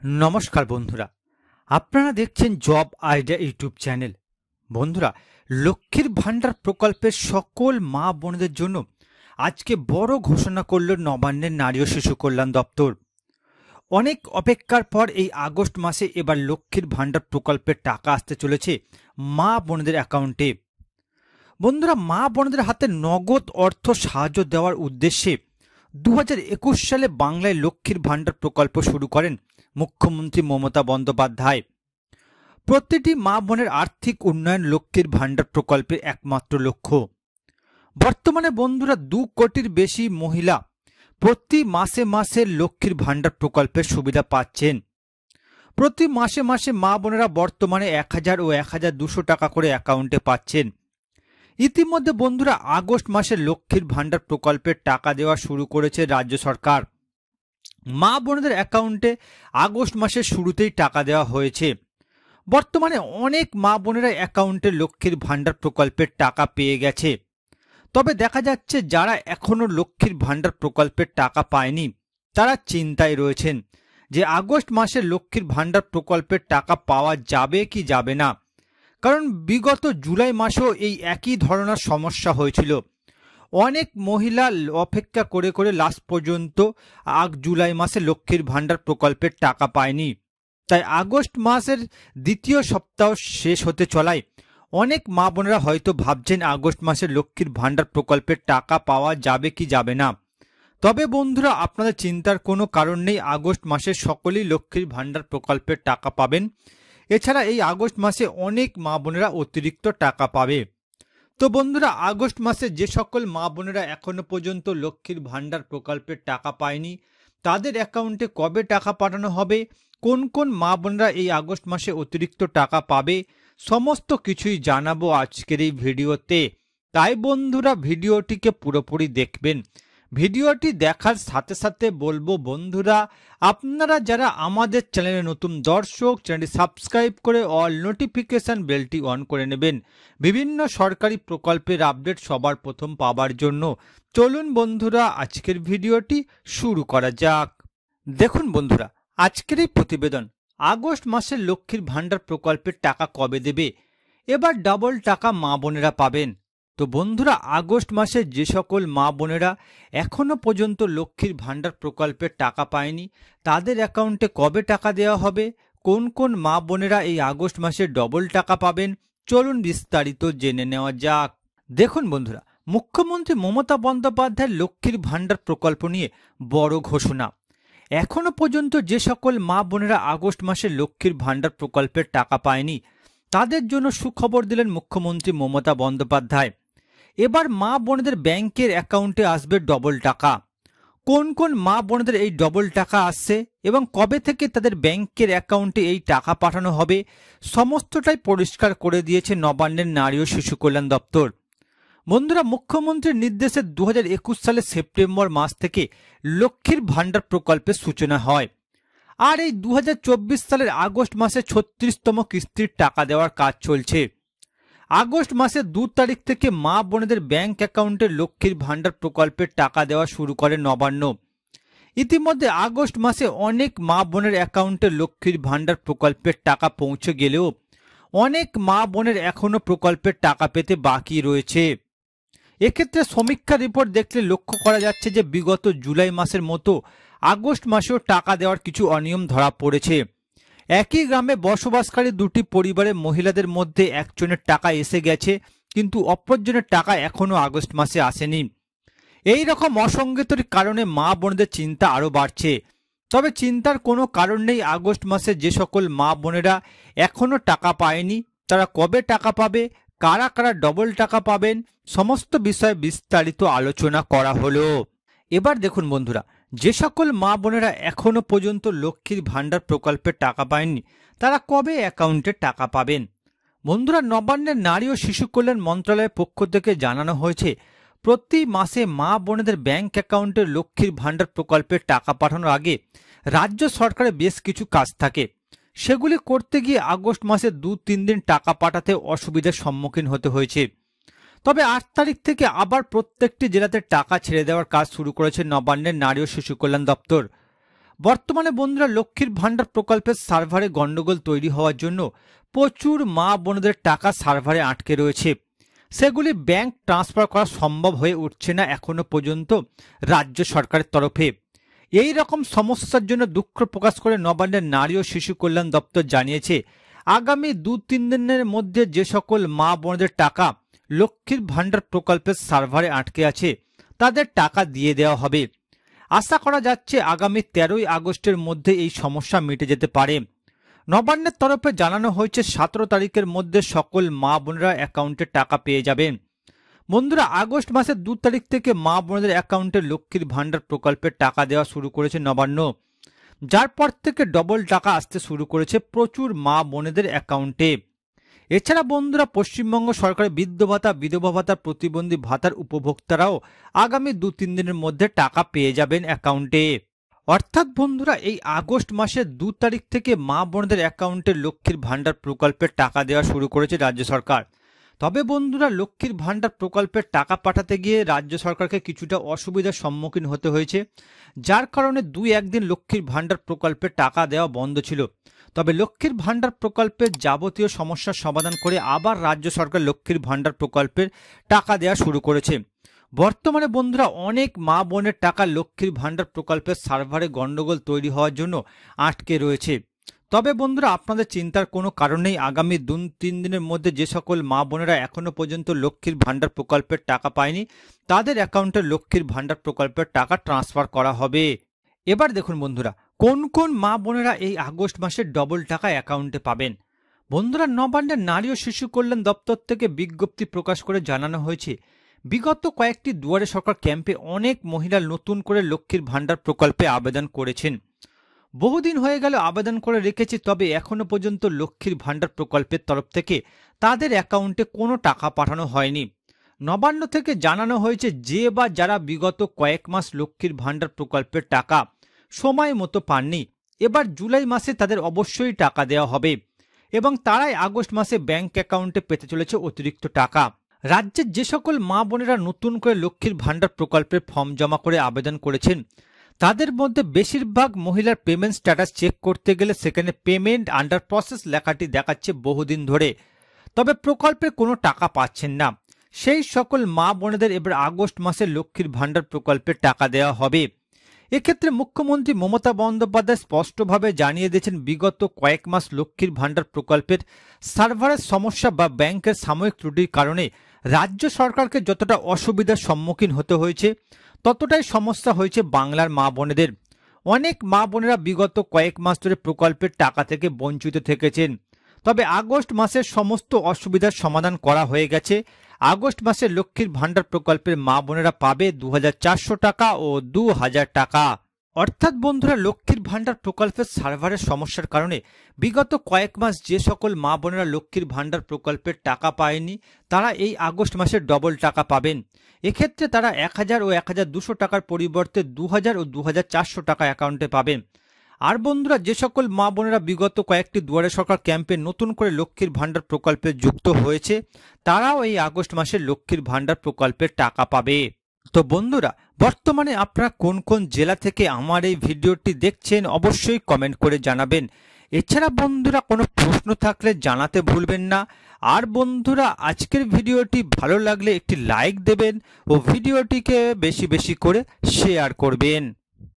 নমস্কার বন্ধুরা, আপনারা দেখছেন জব আইডিয়া ইউটিউব চ্যানেল। বন্ধুরা, লক্ষ্মীর ভাণ্ডার প্রকল্পের সকল মা বোনদের জন্য আজকে বড় ঘোষণা করল নবান্নের নারী ও শিশু কল্যাণ দপ্তর। অনেক অপেক্ষার পর এই আগস্ট মাসে এবার লক্ষ্মীর ভাণ্ডার প্রকল্পের টাকা আসতে চলেছে মা বোনদের অ্যাকাউন্টে। বন্ধুরা, মা বোনদের হাতে নগদ অর্থ সাহায্য দেওয়ার উদ্দেশ্যে 2021 সালে বাংলায় লক্ষ্মীর ভাণ্ডার প্রকল্প শুরু করেন মুখ্যমন্ত্রী মমতা বন্দ্যোপাধ্যায়। প্রতিটি মা বোনের আর্থিক উন্নয়ন লক্ষ্মীর ভাণ্ডার প্রকল্পের একমাত্র লক্ষ্য। বর্তমানে বন্ধুরা 2 কোটির বেশি মহিলা প্রতি মাসে মাসে লক্ষ্মীর ভাণ্ডার প্রকল্পের সুবিধা পাচ্ছেন। প্রতি মাসে মাসে মা বোনেরা বর্তমানে 1000 ও 1200 টাকা করে অ্যাকাউন্টে পাচ্ছেন। ইতিমধ্যে বন্ধুরা আগস্ট মাসে লক্ষ্মীর ভাণ্ডার প্রকল্পের টাকা দেওয়া শুরু করেছে রাজ্য সরকার। মা বোনদের অ্যাকাউন্টে আগস্ট মাসের শুরুতেই টাকা দেওয়া হয়েছে। বর্তমানে অনেক মা বোনেরা অ্যাকাউন্টে লক্ষ্মীর ভাণ্ডার প্রকল্পের টাকা পেয়ে গেছে। তবে দেখা যাচ্ছে যারা এখনও লক্ষ্মীর ভাণ্ডার প্রকল্পের টাকা পায়নি তারা চিন্তায় রয়েছেন যে আগস্ট মাসে লক্ষ্মীর ভাণ্ডার প্রকল্পের টাকা পাওয়া যাবে কি যাবে না। কারণ বিগত জুলাই মাসেও এই একই ধরনের সমস্যা হয়েছিল। অনেক মহিলা অপেক্ষা করে করে লাস্ট পর্যন্ত জুলাই মাসে লক্ষ্মীর ভাণ্ডার প্রকল্পের টাকা পায়নি। তাই আগস্ট মাসের দ্বিতীয় সপ্তাহ শেষ হতে চলায় অনেক মা বোনেরা হয়তো ভাবছেন আগস্ট মাসে লক্ষ্মীর ভাণ্ডার প্রকল্পের টাকা পাওয়া যাবে কি যাবে না। তবে বন্ধুরা, আপনাদের চিন্তার কোনো কারণ নেই, আগস্ট মাসে সকলেই লক্ষ্মীর ভাণ্ডার প্রকল্পের টাকা পাবেন। এছাড়া এই আগস্ট মাসে অনেক মা বোনেরা অতিরিক্ত টাকা পাবে। তো বন্ধুরা, আগস্ট মাসে যে সকল মা বোনেরা এখনো পর্যন্ত লক্ষ্মীর ভাণ্ডার প্রকল্পের টাকা পায়নি তাদের অ্যাকাউন্টে কবে টাকা পাঠানো হবে, কোন কোন মা বোনেরা এই আগস্ট মাসে অতিরিক্ত টাকা পাবে, সমস্ত কিছুই জানাবো আজকের এই ভিডিওতে। তাই বন্ধুরা ভিডিওটিকে পুরোপুরি দেখবেন। ভিডিওটি দেখার সাথে সাথে বলবো বন্ধুরা, আপনারা যারা আমাদের চ্যানেলে নতুন দর্শক, চ্যানেলটি সাবস্ক্রাইব করে অল নোটিফিকেশন বেলটি অন করে নেবেন বিভিন্ন সরকারি প্রকল্পের আপডেট সবার প্রথম পাওয়ার জন্য। চলুন বন্ধুরা আজকের ভিডিওটি শুরু করা যাক। দেখুন বন্ধুরা, আজকের এই প্রতিবেদন আগস্ট মাসে লক্ষ্মীর ভাণ্ডার প্রকল্পের টাকা কবে দেবে, এবার ডাবল টাকা মা বোনেরা পাবেন। তো বন্ধুরা, আগস্ট মাসে যে সকল মা বোনেরা এখনো পর্যন্ত লক্ষ্মীর ভাণ্ডার প্রকল্পের টাকা পায়নি তাদের অ্যাকাউন্টে কবে টাকা দেওয়া হবে, কোন কোন মা বোনেরা এই আগস্ট মাসে ডবল টাকা পাবেন, চলুন বিস্তারিত জেনে নেওয়া যাক। দেখুন বন্ধুরা, মুখ্যমন্ত্রী মমতা বন্দ্যোপাধ্যায়ের লক্ষ্মীর ভাণ্ডার প্রকল্প নিয়ে বড় ঘোষণা। এখনো পর্যন্ত যে সকল মা বোনেরা আগস্ট মাসে লক্ষ্মীর ভাণ্ডার প্রকল্পের টাকা পায়নি তাদের জন্য সুখবর দিলেন মুখ্যমন্ত্রী মমতা বন্দ্যোপাধ্যায়। এবার মা বোনেদের ব্যাংকের অ্যাকাউন্টে আসবে ডবল টাকা। কোন কোন মা বোনেদের এই ডবল টাকা আসছে এবং কবে থেকে তাদের ব্যাংকের অ্যাকাউন্টে এই টাকা পাঠানো হবে সমস্তটাই পরিষ্কার করে দিয়েছে নবান্নের নারী ও শিশু কল্যাণ দপ্তর। বন্ধুরা, মুখ্যমন্ত্রীর নির্দেশে 2021 সালের সেপ্টেম্বর মাস থেকে লক্ষ্মীর ভাণ্ডার প্রকল্পের সূচনা হয়। আর এই 2024 সালের আগস্ট মাসে 36তম কিস্তির টাকা দেওয়ার কাজ চলছে। আগস্ট মাসের 2 তারিখ থেকে মা বোনেদের ব্যাংক অ্যাকাউন্টে লক্ষ্মীর ভাণ্ডার প্রকল্পের টাকা দেওয়া শুরু করে নবান্ন। ইতিমধ্যে আগস্ট মাসে অনেক মা বোনের অ্যাকাউন্টে লক্ষ্মীর ভাণ্ডার প্রকল্পের টাকা পৌঁছে গেলেও অনেক মা বোনের এখনও প্রকল্পের টাকা পেতে বাকি রয়েছে। এক্ষেত্রে সমীক্ষা রিপোর্ট দেখলে লক্ষ্য করা যাচ্ছে যে বিগত জুলাই মাসের মতো আগস্ট মাসেও টাকা দেওয়ার কিছু অনিয়ম ধরা পড়েছে। একই গ্রামে বসবাসকারী 2টি পরিবারের মহিলাদের মধ্যে একজনের টাকা এসে গেছে কিন্তু অপরজনের টাকা এখনও আগস্ট মাসে আসেনি। এই রকম অসঙ্গতির কারণে মা বোনদের চিন্তা আরও বাড়ছে। তবে চিন্তার কোনো কারণ নেই, আগস্ট মাসে যে সকল মা বোনেরা এখনও টাকা পায়নি তারা কবে টাকা পাবে, কারা কারা ডবল টাকা পাবেন, সমস্ত বিষয়ে বিস্তারিত আলোচনা করা হলো। এবার দেখুন বন্ধুরা, যে সকল মা বোনেরা এখনো পর্যন্ত লক্ষ্মীর ভাণ্ডার প্রকল্পের টাকা পায়নি তারা কবে অ্যাকাউন্টে টাকা পাবেন। বন্ধুরা, নবান্নের নারী ও শিশু কল্যাণ মন্ত্রণালয়ের পক্ষ থেকে জানানো হয়েছে প্রতি মাসে মা বোনেদের ব্যাংক অ্যাকাউন্টে লক্ষ্মীর ভাণ্ডার প্রকল্পের টাকা পাঠানোর আগে রাজ্য সরকারের বেশ কিছু কাজ থাকে। সেগুলি করতে গিয়ে আগস্ট মাসে 2-3 দিন টাকা পাঠাতে অসুবিধার সম্মুখীন হতে হয়েছে। তবে 8 তারিখ থেকে আবার প্রত্যেকটি জেলাতে টাকা ছেড়ে দেওয়ার কাজ শুরু করেছে নবান্নের নারী ও শিশু কল্যাণ দপ্তর। বর্তমানে বন্ধুরা লক্ষ্মীর ভান্ডার প্রকল্পের সার্ভারে গন্ডগোল তৈরি হওয়ার জন্য প্রচুর মা বোনদের টাকা সার্ভারে আটকে রয়েছে। সেগুলি ব্যাংক ট্রান্সফার করা সম্ভব হয়ে উঠছে না এখনো পর্যন্ত রাজ্য সরকারের তরফে। এই রকম সমস্যার জন্য দুঃখ প্রকাশ করে নবান্নের নারী ও শিশু কল্যাণ দপ্তর জানিয়েছে, আগামী 2-3 দিনের মধ্যে যে সকল মা বোনদের টাকা লক্ষ্মীর ভান্ডার প্রকল্পের সার্ভারে আটকে আছে তাদের টাকা দিয়ে দেওয়া হবে। আশা করা যাচ্ছে আগামী 13ই আগস্টের মধ্যে এই সমস্যা মিটে যেতে পারে। নবান্নের তরফে জানানো হয়েছে 17 তারিখের মধ্যে সকল মা বোনেরা অ্যাকাউন্টে টাকা পেয়ে যাবেন। বন্ধুরা, আগস্ট মাসের 2 তারিখ থেকে মা বোনদের অ্যাকাউন্টে লক্ষ্মীর ভান্ডার প্রকল্পের টাকা দেওয়া শুরু করেছে নবান্ন, যার পর থেকে ডবল টাকা আসতে শুরু করেছে প্রচুর মা বোনেদের অ্যাকাউন্টে। এছাড়া বন্ধুরা, পশ্চিমবঙ্গ সরকারের বৃদ্ধ ভাতা, বিধবা ভাতা, প্রতিবন্ধী ভাতার উপভোক্তারাও আগামী 2-3 দিনের মধ্যে টাকা পেয়ে যাবেন অ্যাকাউন্টে। অর্থাৎ বন্ধুরা, এই আগস্ট মাসের 2 তারিখ থেকে মা বোনদের অ্যাকাউন্টে লক্ষ্মীর ভান্ডার প্রকল্পের টাকা দেওয়া শুরু করেছে রাজ্য সরকার। তবে বন্ধুরা, লক্ষ্মীর ভান্ডার প্রকল্পের টাকা পাঠাতে গিয়ে রাজ্য সরকারকে কিছুটা অসুবিধার সম্মুখীন হতে হয়েছে, যার কারণে 2-1 দিন লক্ষ্মীর ভান্ডার প্রকল্পের টাকা দেওয়া বন্ধ ছিল। তবে লক্ষ্মীর ভান্ডার প্রকল্পের যাবতীয় সমস্যার সমাধান করে আবার রাজ্য সরকার লক্ষ্মীর ভান্ডার প্রকল্পের টাকা দেওয়া শুরু করেছে। বর্তমানে বন্ধুরা, অনেক মা বোনের টাকা লক্ষ্মীর ভান্ডার প্রকল্পের সার্ভারে গন্ডগোল তৈরি হওয়ার জন্য আটকে রয়েছে। তবে বন্ধুরা, আপনাদের চিন্তার কোনো কারণ নেই। আগামী 2-3 দিনের মধ্যে যে সকল মা বোনেরা এখনো পর্যন্ত লক্ষ্মীর ভান্ডার প্রকল্পের টাকা পায়নি তাদের অ্যাকাউন্টে লক্ষ্মীর ভান্ডার প্রকল্পের টাকা ট্রান্সফার করা হবে। এবার দেখুন বন্ধুরা, কোন কোন মা বোনেরা এই আগস্ট মাসে ডবল টাকা অ্যাকাউন্টে পাবেন। বন্ধুরা, নবান্নের নারী ও শিশু কল্যাণ দপ্তর থেকে বিজ্ঞপ্তি প্রকাশ করে জানানো হয়েছে, বিগত কয়েকটি দুয়ারে সরকার ক্যাম্পে অনেক মহিলা নতুন করে লক্ষ্মীর ভান্ডার প্রকল্পে আবেদন করেছেন। বহুদিন হয়ে গেল আবেদন করে রেখেছি, তবে এখনো পর্যন্ত লক্ষ্মীর ভান্ডার প্রকল্পের তরফ থেকে তাদের অ্যাকাউন্টে কোনো টাকা পাঠানো হয়নি। নবান্ন থেকে জানানো হয়েছে, যে বা যারা বিগত কয়েক মাস লক্ষ্মীর ভান্ডার প্রকল্পের টাকা সময় মতো পাননি, এবার জুলাই মাসে তাদের অবশ্যই টাকা দেওয়া হবে এবং তারাই আগস্ট মাসে ব্যাংক অ্যাকাউন্টে পেতে চলেছে অতিরিক্ত টাকা। রাজ্যের যে সকল মা বোনেরা নতুন করে লক্ষ্মীর ভান্ডার প্রকল্পের ফর্ম জমা করে আবেদন করেছেন তাদের মধ্যে বেশিরভাগ মহিলার পেমেন্ট স্ট্যাটাস চেক করতে গেলে সেখানে পেমেন্ট আন্ডার প্রসেস লেখাটি দেখাচ্ছে বহুদিন ধরে, তবে প্রকল্পের কোনো টাকা পাচ্ছেন না। সেই সকল মা বোনেদের এবার আগস্ট মাসে লক্ষ্মীর ভান্ডার প্রকল্পের টাকা দেওয়া হবে। এক্ষেত্রে মুখ্যমন্ত্রী মমতা বন্দ্যোপাধ্যায় স্পষ্টভাবে জানিয়ে দিয়েছেন, বিগত কয়েক মাস লক্ষ্মীর ভান্ডার প্রকল্পের সার্ভারের সমস্যা বা ব্যাংকের সাময়িক ত্রুটির কারণে রাজ্য সরকারকে যতটা অসুবিধার সম্মুখীন হতে হয়েছে ততটাই সমস্যা হয়েছে বাংলার মা বোনেদের। অনেক মা বোনেরা বিগত কয়েক মাস ধরে প্রকল্পের টাকা থেকে বঞ্চিত থেকেছেন। তবে আগস্ট মাসের সমস্ত অসুবিধার সমাধান করা হয়ে গেছে। আগস্ট মাসে লক্ষ্মীর ভান্ডার প্রকল্পের মা বোনেরা পাবে 2400 টাকা ও 2000 টাকা। অর্থাৎ বন্ধুরা, লক্ষ্মীর ভান্ডার প্রকল্পের সার্ভারের সমস্যার কারণে বিগত কয়েক মাস যে সকল মা বোনেরা লক্ষ্মীর ভান্ডার প্রকল্পের টাকা পায়নি তারা এই আগস্ট মাসে ডবল টাকা পাবেন। এক্ষেত্রে তারা 1000 ও 1200 টাকার পরিবর্তে 2000 ও 2400 টাকা অ্যাকাউন্টে পাবেন। আর বন্ধুরা, যে সকল মা বোনেরা বিগত কয়েকটি দুয়ারে সরকার ক্যাম্পে নতুন করে লক্ষ্মীর ভান্ডার প্রকল্পে যুক্ত হয়েছে তারাও এই আগস্ট মাসে লক্ষ্মীর ভান্ডার প্রকল্পের টাকা পাবে। তো বন্ধুরা, বর্তমানে আপনারা কোন কোন জেলা থেকে আমার এই ভিডিওটি দেখছেন অবশ্যই কমেন্ট করে জানাবেন। এছাড়া বন্ধুরা, কোনো প্রশ্ন থাকলে জানাতে ভুলবেন না। আর বন্ধুরা, আজকের ভিডিওটি ভালো লাগলে একটি লাইক দেবেন ও ভিডিওটিকে বেশি বেশি করে শেয়ার করবেন।